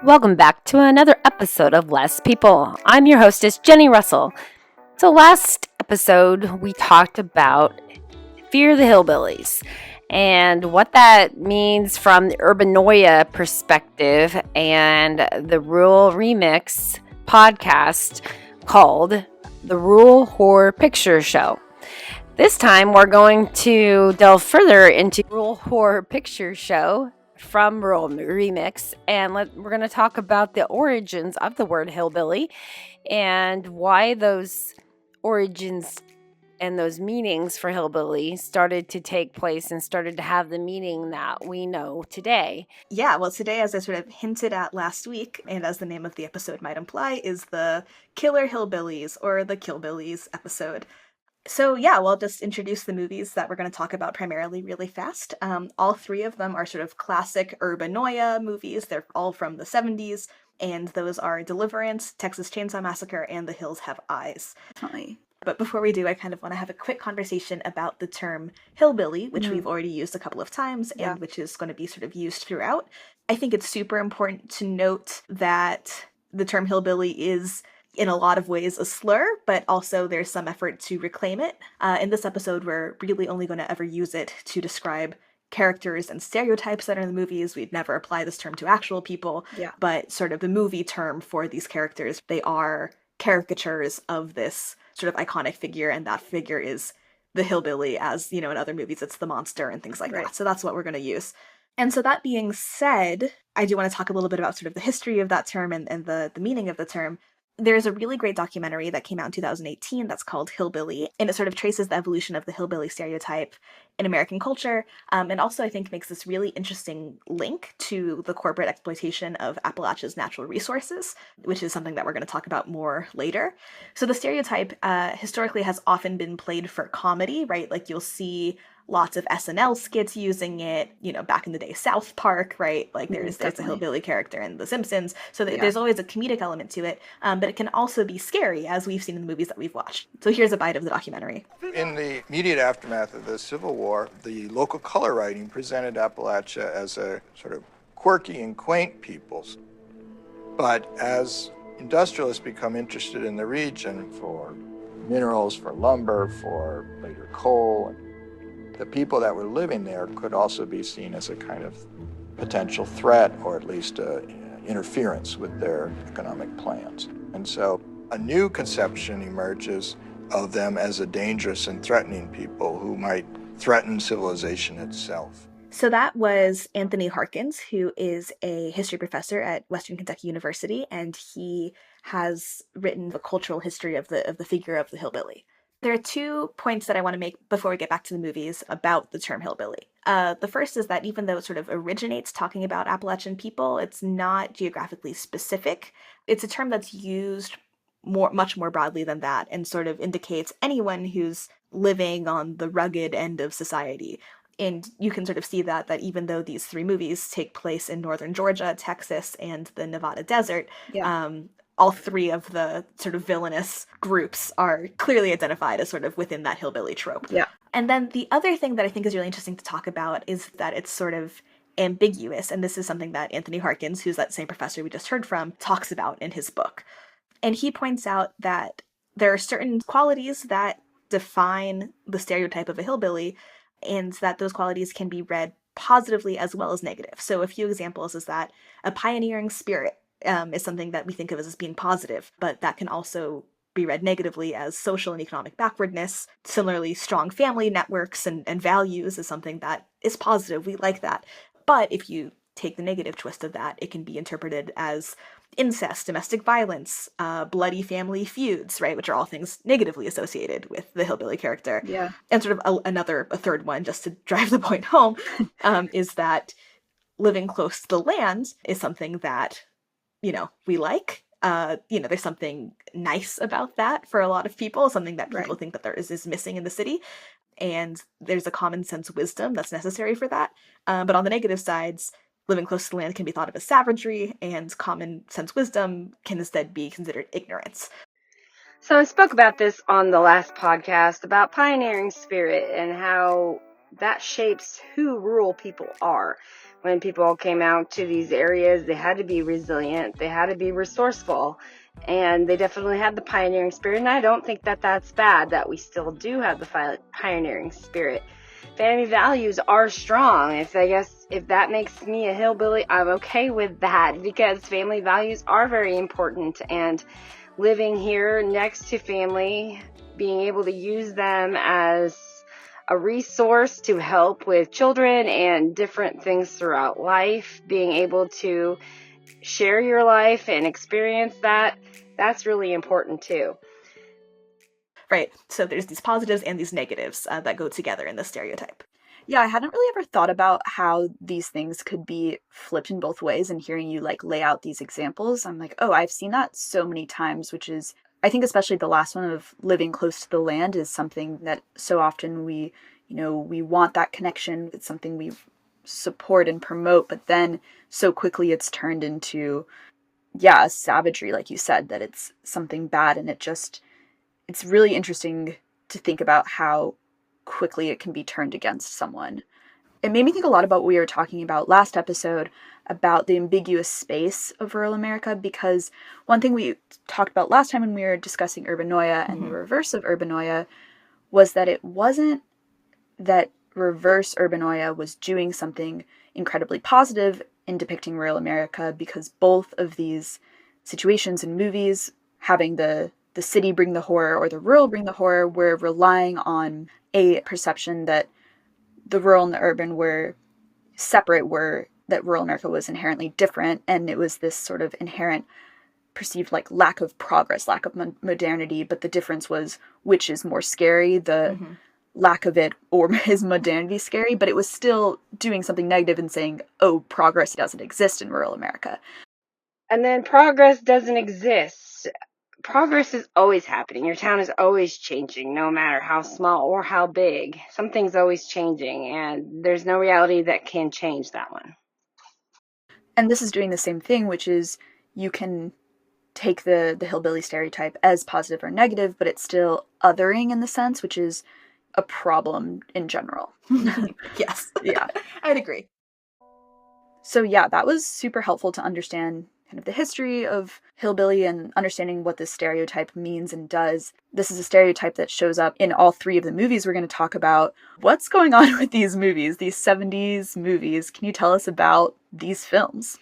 Welcome back to another episode of Less People. I'm your hostess, Jenny Russell. So last episode, we talked about Fear the Hillbillies and what that means from the Urbanoia perspective and the Rural Remix podcast called The Rural Horror Picture Show. This time, we're going to delve further into Rural Horror Picture Show from Rural Remix, and we're going to talk about the origins of the word hillbilly and why those origins and those meanings for hillbilly started to take place and started to have the meaning that we know today. Yeah, well, today, as I sort of hinted at last week, and as the name of the episode might imply, is the Killer Hillbillies, or the Killbillies episode. So yeah, we'll just introduce the movies that we're going to talk about primarily really fast. All three of them are sort of classic Urbanoia movies. They're all from the 70s, and those are Deliverance, Texas Chainsaw Massacre, and The Hills Have Eyes. Definitely. But before we do, I kind of want to have a quick conversation about the term hillbilly, which we've already used a couple of times and which is going to be sort of used throughout. I think it's super important to note that the term hillbilly is in a lot of ways a slur, but also there's some effort to reclaim it. In this episode, we're really only going to ever use it to describe characters and stereotypes that are in the movies. We'd never apply this term to actual people, but sort of the movie term for these characters, they are caricatures of this sort of iconic figure, and that figure is the hillbilly, as, you know, in other movies it's the monster and things like that. So that's what we're going to use. And so that being said, I do want to talk a little bit about sort of the history of that term and the meaning of the term. There's a really great documentary that came out in 2018 that's called Hillbilly, and it sort of traces the evolution of the hillbilly stereotype in American culture, and also I think makes this really interesting link to the corporate exploitation of Appalachia's natural resources, which is something that we're going to talk about more later. So the stereotype historically has often been played for comedy, right? Like you'll see lots of SNL skits using it, you know, back in the day, South Park, right? Like there's a hillbilly character in The Simpsons. So there's always a comedic element to it, but it can also be scary, as we've seen in the movies that we've watched. So here's a bite of the documentary. In the immediate aftermath of the Civil War, the local color writing presented Appalachia as a sort of quirky and quaint people. But as industrialists become interested in the region for minerals, for lumber, for later coal, the people that were living there could also be seen as a kind of potential threat, or at least interference with their economic plans. And so a new conception emerges of them as a dangerous and threatening people who might threaten civilization itself. So that was Anthony Harkins, who is a history professor at Western Kentucky University, and he has written the cultural history of the figure of the hillbilly. There are 2 points that I want to make before we get back to the movies about the term hillbilly. The first is that even though it sort of originates talking about Appalachian people, it's not geographically specific. It's a term that's used much more broadly than that, and sort of indicates anyone who's living on the rugged end of society. And you can sort of see that even though these 3 movies take place in northern Georgia, Texas, and the Nevada desert, all 3 of the sort of villainous groups are clearly identified as sort of within that hillbilly trope. And then the other thing that I think is really interesting to talk about is that it's sort of ambiguous, and this is something that Anthony Harkins, who's that same professor we just heard from, talks about in his book. And he points out that there are certain qualities that define the stereotype of a hillbilly, and that those qualities can be read positively as well as negative. So a few examples is that a pioneering spirit is something that we think of as being positive, but that can also be read negatively as social and economic backwardness. Similarly, strong family networks and values is something that is positive. We like that. But if you take the negative twist of that, it can be interpreted as incest, domestic violence, bloody family feuds, right? Which are all things negatively associated with the hillbilly character. And sort of a third one, just to drive the point home, is that living close to the land is something that, you know, we like. There's something nice about that for a lot of people, something that people think that there is missing in the city. And there's a common sense wisdom that's necessary for that. But on the negative sides, living close to the land can be thought of as savagery, and common sense wisdom can instead be considered ignorance. So I spoke about this on the last podcast about pioneering spirit and how that shapes who rural people are. When people came out to these areas, they had to be resilient, they had to be resourceful, and they definitely had the pioneering spirit. And I don't think that that's bad, that we still do have the pioneering spirit. Family values are strong. If that makes me a hillbilly, I'm okay with that, because family values are very important. And living here next to family, being able to use them as a resource to help with children and different things throughout life, being able to share your life and experience that's really important too. Right. So there's these positives and these negatives that go together in the stereotype. Yeah, I hadn't really ever thought about how these things could be flipped in both ways, and hearing you like lay out these examples, I'm like, oh, I've seen that so many times, which is, I think especially the last one of living close to the land is something that so often we want that connection. It's something we support and promote, but then so quickly it's turned into, yeah, savagery, like you said, that it's something bad, and it's really interesting to think about how quickly it can be turned against someone. It made me think a lot about what we were talking about last episode about the ambiguous space of rural America, because one thing we talked about last time when we were discussing Urbanoia and the reverse of Urbanoia was that it wasn't that reverse Urbanoia was doing something incredibly positive in depicting rural America, because both of these situations in movies, having the city bring the horror or the rural bring the horror, were relying on a perception that the rural and the urban were separate, that rural America was inherently different, and it was this sort of inherent perceived like lack of progress, lack of modernity, but the difference was which is more scary, the lack of it, or is modernity scary, but it was still doing something negative and saying, oh, progress doesn't exist in rural America. And then progress doesn't exist. Progress is always happening. Your town is always changing, no matter how small or how big. Something's always changing, and there's no reality that can change that one. And this is doing the same thing, which is you can take the hillbilly stereotype as positive or negative, but it's still othering in the sense, which is a problem in general. Yes. Yeah. I'd agree. So yeah, that was super helpful to understand kind of the history of hillbilly and understanding what this stereotype means and does. This is a stereotype that shows up in all three of the movies we're going to talk about. What's going on with these movies, these 70s movies? Can you tell us about these films?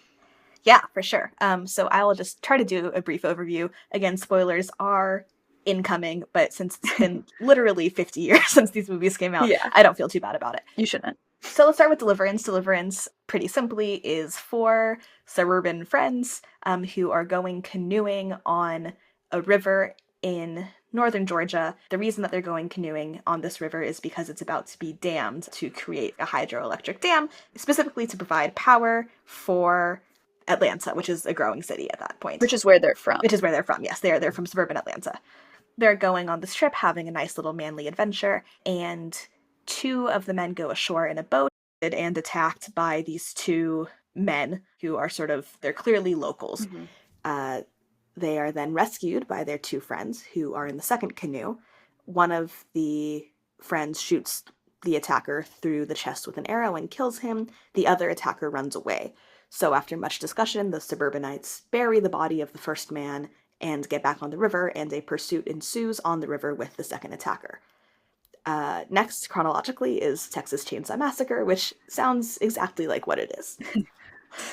Yeah, for sure. So I will just try to do a brief overview. Again, spoilers are incoming, but since it's been literally 50 years since these movies came out, I don't feel too bad about it. You shouldn't. So let's start with Deliverance. Deliverance, pretty simply, is four suburban friends who are going canoeing on a river in northern Georgia. The reason that they're going canoeing on this river is because it's about to be dammed to create a hydroelectric dam, specifically to provide power for Atlanta, which is a growing city at that point. Which is where they're from. Yes. They're from suburban Atlanta. They're going on this trip, having a nice little manly adventure, and two of the men go ashore in a boat and attacked by these two men who are they're clearly locals. They are then rescued by their two friends who are in the second canoe. One of the friends shoots the attacker through the chest with an arrow and kills him. The other attacker runs away. So after much discussion, the suburbanites bury the body of the first man and get back on the river, and a pursuit ensues on the river with the second attacker. Next, chronologically, is Texas Chainsaw Massacre, which sounds exactly like what it is.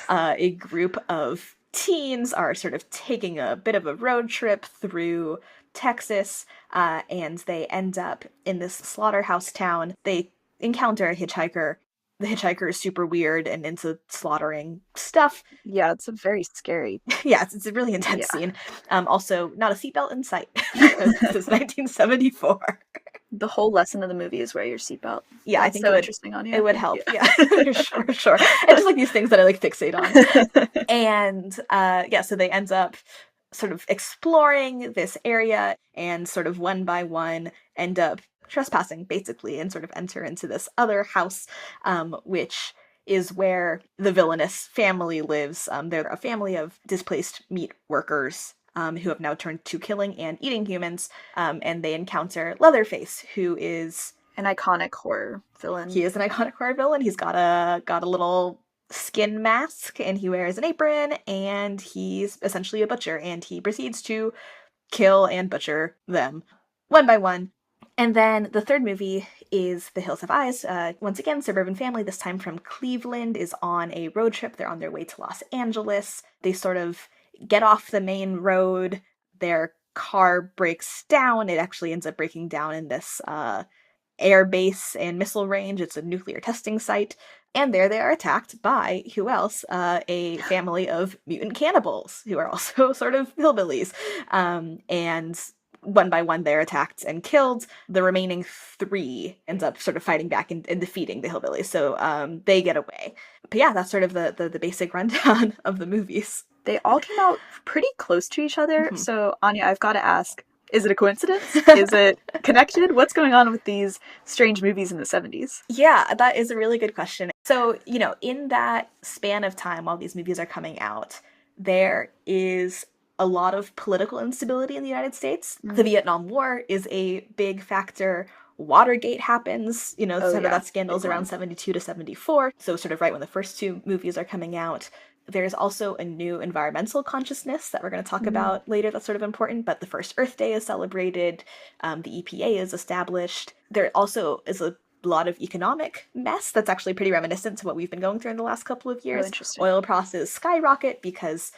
A group of teens are taking a bit of a road trip through Texas, and they end up in this slaughterhouse town. They encounter a hitchhiker. The hitchhiker is super weird and into slaughtering stuff. Yeah, it's a very scary. Yeah, it's a really intense scene. Also, not a seatbelt in sight. This is 1974. The whole lesson of the movie is wear your seatbelt. Yeah, That's I think so interesting on you. It would help. Yeah, for sure. It's just these things that I fixate on. And so they end up exploring this area, and one by one end up trespassing, basically, and enter into this other house, which is where the villainous family lives. They're a family of displaced meat workers who have now turned to killing and eating humans, and they encounter Leatherface, who is An iconic horror villain. He is an iconic horror villain. He's got a little skin mask, and he wears an apron, and he's essentially a butcher, and he proceeds to kill and butcher them one by one. And then the third movie is The Hills Have Eyes. Once again, suburban family, this time from Cleveland, is on a road trip. They're on their way to Los Angeles. They sort of get off the main road. Their car breaks down. It actually ends up breaking down in this air base and missile range. It's a nuclear testing site. And there they are attacked by, who else? A family of mutant cannibals who are also sort of hillbillies. And one by one they're attacked and killed. The remaining three ends up sort of fighting back and defeating the hillbillies. So they get away. But yeah, that's sort of the basic rundown of the movies. They all came out pretty close to each other. Mm-hmm. So Anya, I've got to ask, is it a coincidence? Is it connected? What's going on with these strange movies in the 70s? Yeah, that is a really good question. So, in that span of time while these movies are coming out, there is a lot of political instability in the United States. Mm-hmm. The Vietnam War is a big factor. Watergate happens, that scandal's around 72 to 74. So sort of right when the first two movies are coming out. There's also a new environmental consciousness that we're going to talk about later that's sort of important, but the first Earth Day is celebrated, the EPA is established. There also is a lot of economic mess that's actually pretty reminiscent to what we've been going through in the last couple of years. Oil prices skyrocket because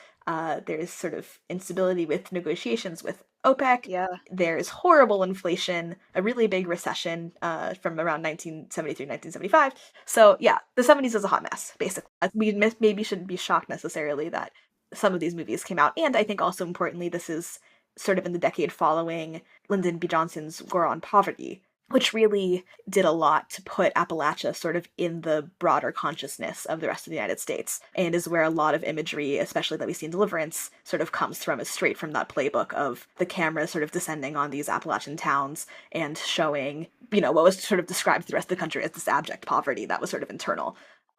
there's sort of instability with negotiations with OPEC. Yeah. There's horrible inflation, a really big recession from around 1973, 1975. So yeah, the 70s is a hot mess, basically. We maybe shouldn't be shocked necessarily that some of these movies came out. And I think also importantly, this is sort of in the decade following Lyndon B. Johnson's War on Poverty, which really did a lot to put Appalachia sort of in the broader consciousness of the rest of the United States, and is where a lot of imagery, especially that we see in Deliverance, sort of comes from, is straight from that playbook of the camera sort of descending on these Appalachian towns and showing, what was sort of described to the rest of the country as this abject poverty that was sort of internal.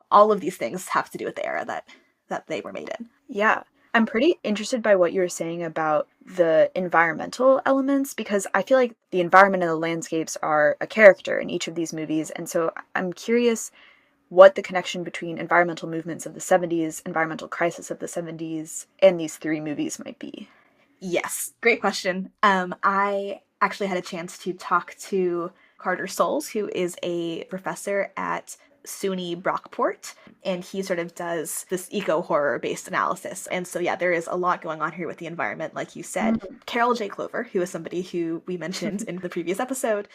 All of these things have to do with the era that they were made in. Yeah. I'm pretty interested by what you were saying about the environmental elements, because I feel like the environment and the landscapes are a character in each of these movies. And so I'm curious what the connection between environmental movements of the 70s, environmental crisis of the 70s, and these three movies might be. Yes, great question. I actually had a chance to talk to Carter Souls, who is a professor at SUNY Brockport, and he sort of does this eco-horror based analysis. And so yeah, there is a lot going on here with the environment, like you said. Mm-hmm. Carol J. Clover, who is somebody who we mentioned in the previous episode,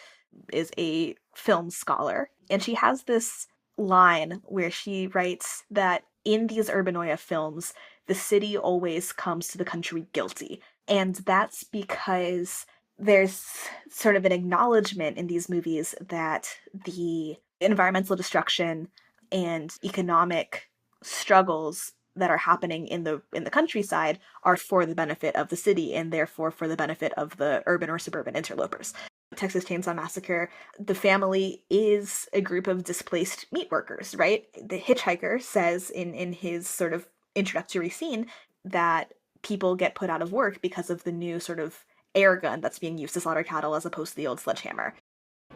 is a film scholar, and she has this line where she writes that in these Urbanoia films, the city always comes to the country guilty. And that's because there's sort of an acknowledgement in these movies that the environmental destruction and economic struggles that are happening in the countryside are for the benefit of the city, and therefore for the benefit of the urban or suburban interlopers. Texas Chainsaw Massacre, the family is a group of displaced meat workers, right? The hitchhiker says in his sort of introductory scene that people get put out of work because of the new sort of air gun that's being used to slaughter cattle as opposed to the old sledgehammer.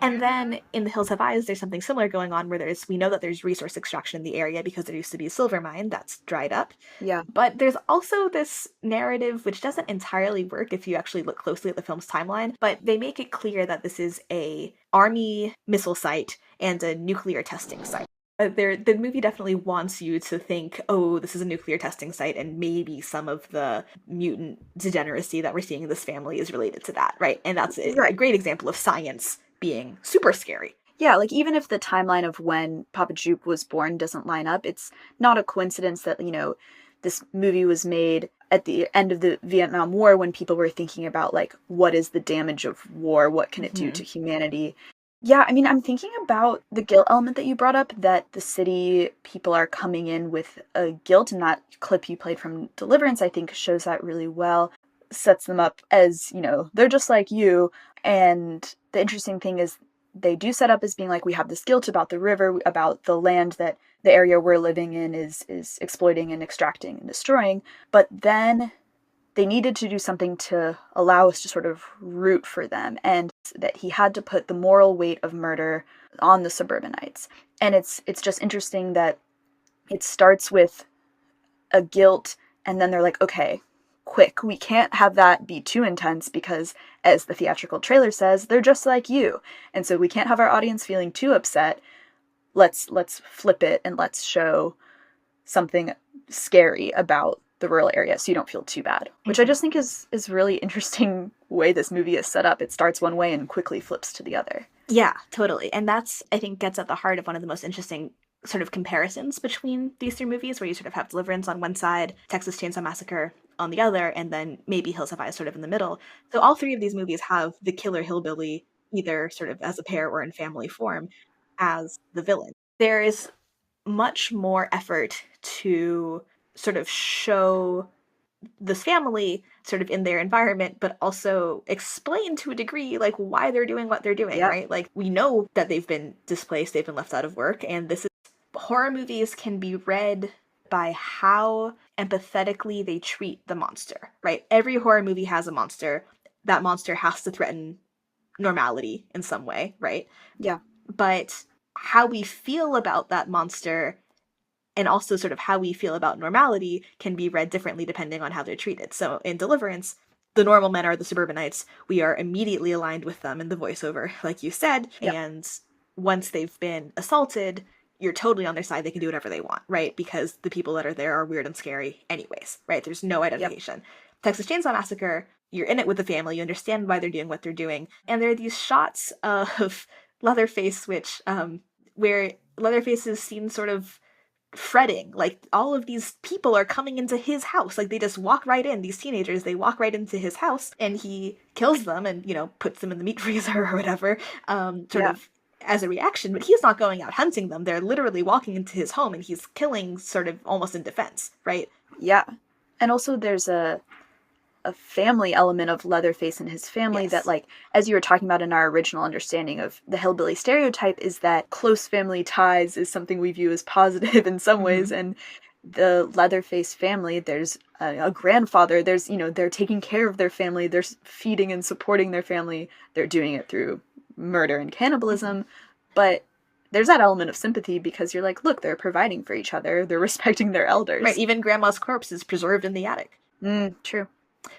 And then in The Hills Have Eyes, there's something similar going on where we know that there's resource extraction in the area because there used to be a silver mine that's dried up. Yeah. But there's also this narrative which doesn't entirely work if you actually look closely at the film's timeline, but they make it clear that this is a army missile site and a nuclear testing site. The movie definitely wants you to think, oh, this is a nuclear testing site, and maybe some of the mutant degeneracy that we're seeing in this family is related to that, right? And that's a great example of science being super scary. Yeah, like even if the timeline of when Papa Jupe was born doesn't line up, it's not a coincidence that, this movie was made at the end of the Vietnam War when people were thinking about, like, what is the damage of war? What can it do to humanity? Yeah, I mean, I'm thinking about the guilt element that you brought up, that the city people are coming in with a guilt, and that clip you played from Deliverance, I think, shows that really well. Sets them up as, they're just like you. And the interesting thing is they do set up as being like, we have this guilt about the river, about the land that the area we're living in is exploiting and extracting and destroying. But then they needed to do something to allow us to sort of root for them, and that he had to put the moral weight of murder on the suburbanites. And it's just interesting that it starts with a guilt, and then they're like, okay, quick, we can't have that be too intense because, as the theatrical trailer says, they're just like you. And so we can't have our audience feeling too upset. Let's flip it and let's show something scary about the rural area so you don't feel too bad, which I just think is really interesting way this movie is set up. It starts one way and quickly flips to the other. Yeah, totally. And that's, I think, gets at the heart of one of the most interesting sort of comparisons between these three movies, where you sort of have Deliverance on one side, Texas Chainsaw Massacre on the other, and then maybe Hills Have Eyes sort of in the middle. So all three of these movies have the killer hillbilly, either sort of as a pair or in family form, as the villain. There is much more effort to sort of show this family sort of in their environment, but also explain to a degree like why they're doing what they're doing, right? Like, we know that they've been displaced, they've been left out of work, and this is, horror movies can be read by how empathetically they treat the monster, right? Every horror movie has a monster. That monster has to threaten normality in some way, right? Yeah. But how we feel about that monster, and also sort of how we feel about normality, can be read differently depending on how they're treated. So in Deliverance, the normal men are the suburbanites. We are immediately aligned with them in the voiceover, like you said. Yep. And once they've been assaulted, you're totally on their side. They can do whatever they want, right? Because the people that are there are weird and scary anyways, right? There's no identification. Yep. Texas Chainsaw Massacre, you're in it with the family. You understand why they're doing what they're doing. And there are these shots of Leatherface, where Leatherface is seen sort of fretting, like all of these people are coming into his house, like they just walk right in, these teenagers, they walk right into his house, and he kills them and, you know, puts them in the meat freezer or whatever, sort of as a reaction. But he's not going out hunting them. They're literally walking into his home and he's killing sort of almost in defense, right? Yeah. And also there's a family element of Leatherface and his family that, like, as you were talking about in our original understanding of the hillbilly stereotype, is that close family ties is something we view as positive in some ways. And the Leatherface family, there's a grandfather, there's, you know, they're taking care of their family, they're feeding and supporting their family, they're doing it through murder and cannibalism, but there's that element of sympathy because you're like, look, they're providing for each other, they're respecting their elders. Right, even grandma's corpse is preserved in the attic. True.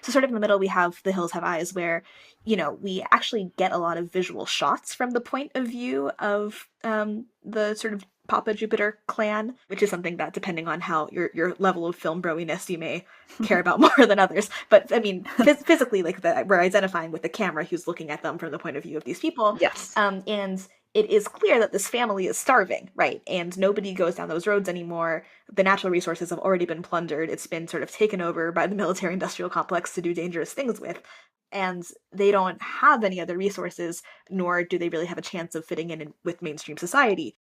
So sort of in the middle, we have The Hills Have Eyes, where, you know, we actually get a lot of visual shots from the point of view of the sort of Papa Jupiter clan, which is something that, depending on how your level of film broiness, you may care about more than others. But I mean, physically, like, we're identifying with the camera who's looking at them from the point of view of these people. Yes. And it is clear that this family is starving, right? And nobody goes down those roads anymore. The natural resources have already been plundered. It's been sort of taken over by the military-industrial complex to do dangerous things with. And they don't have any other resources, nor do they really have a chance of fitting in with mainstream society.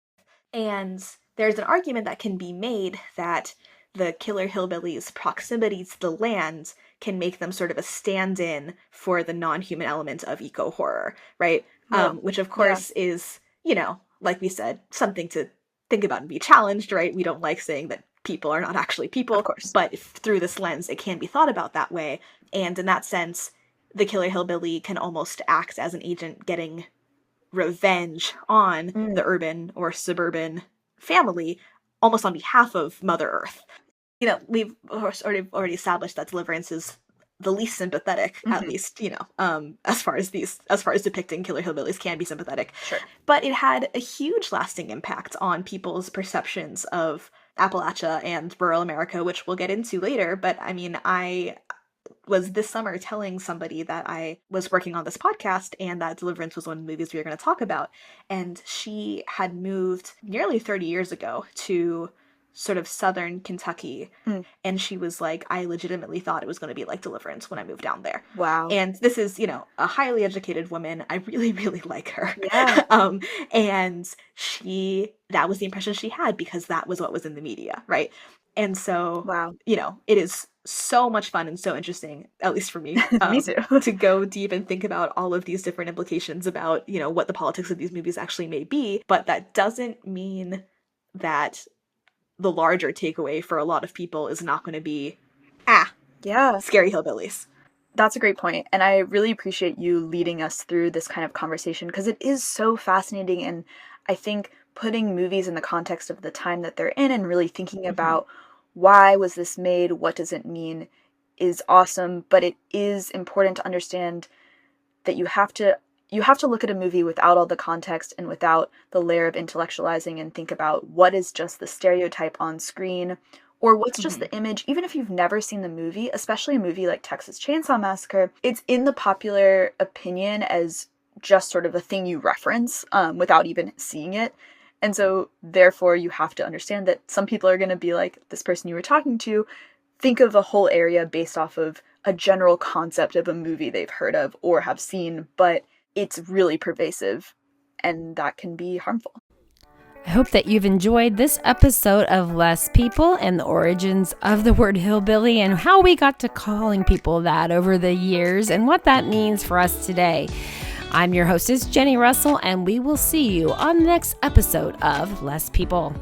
And there's an argument that can be made that the killer hillbillies' proximity to the land can make them sort of a stand-in for the non-human element of eco-horror, right? Which, of course, is, you know, like we said, something to think about and be challenged, right? We don't like saying that people are not actually people, of course. But through this lens, it can be thought about that way. And in that sense, the killer hillbilly can almost act as an agent getting revenge on the urban or suburban family, almost on behalf of Mother Earth. You know, we've already established that Deliverance is the least sympathetic, at least, you know, as far as depicting killer hillbillies can be sympathetic. Sure. But it had a huge lasting impact on people's perceptions of Appalachia and rural America, which we'll get into later. But I mean, I was this summer telling somebody that I was working on this podcast and that Deliverance was one of the movies we were going to talk about. And she had moved nearly 30 years ago to sort of southern Kentucky, and she was like, I legitimately thought it was going to be like Deliverance when I moved down there. Wow. And this is, you know, a highly educated woman. I really, really like her. Yeah. And that was the impression she had because that was what was in the media, right? And so, wow, you know, it is so much fun and so interesting, at least for me, me too, to go deep and think about all of these different implications about, you know, what the politics of these movies actually may be. But that doesn't mean that the larger takeaway for a lot of people is not going to be, Yeah. scary hillbillies. That's a great point. And I really appreciate you leading us through this kind of conversation because it is so fascinating. And I think putting movies in the context of the time that they're in and really thinking about why was this made, what does it mean, is awesome. But it is important to understand that you have to look at a movie without all the context and without the layer of intellectualizing and think about what is just the stereotype on screen or what's just the image. Even if you've never seen the movie, especially a movie like Texas Chainsaw Massacre, it's in the popular opinion as just sort of a thing you reference without even seeing it. And so therefore you have to understand that some people are going to be like, this person you were talking to, think of a whole area based off of a general concept of a movie they've heard of or have seen, but it's really pervasive and that can be harmful. I hope that you've enjoyed this episode of Less People and the origins of the word hillbilly and how we got to calling people that over the years and what that means for us today. I'm your hostess, Jenny Russell, and we will see you on the next episode of Less People.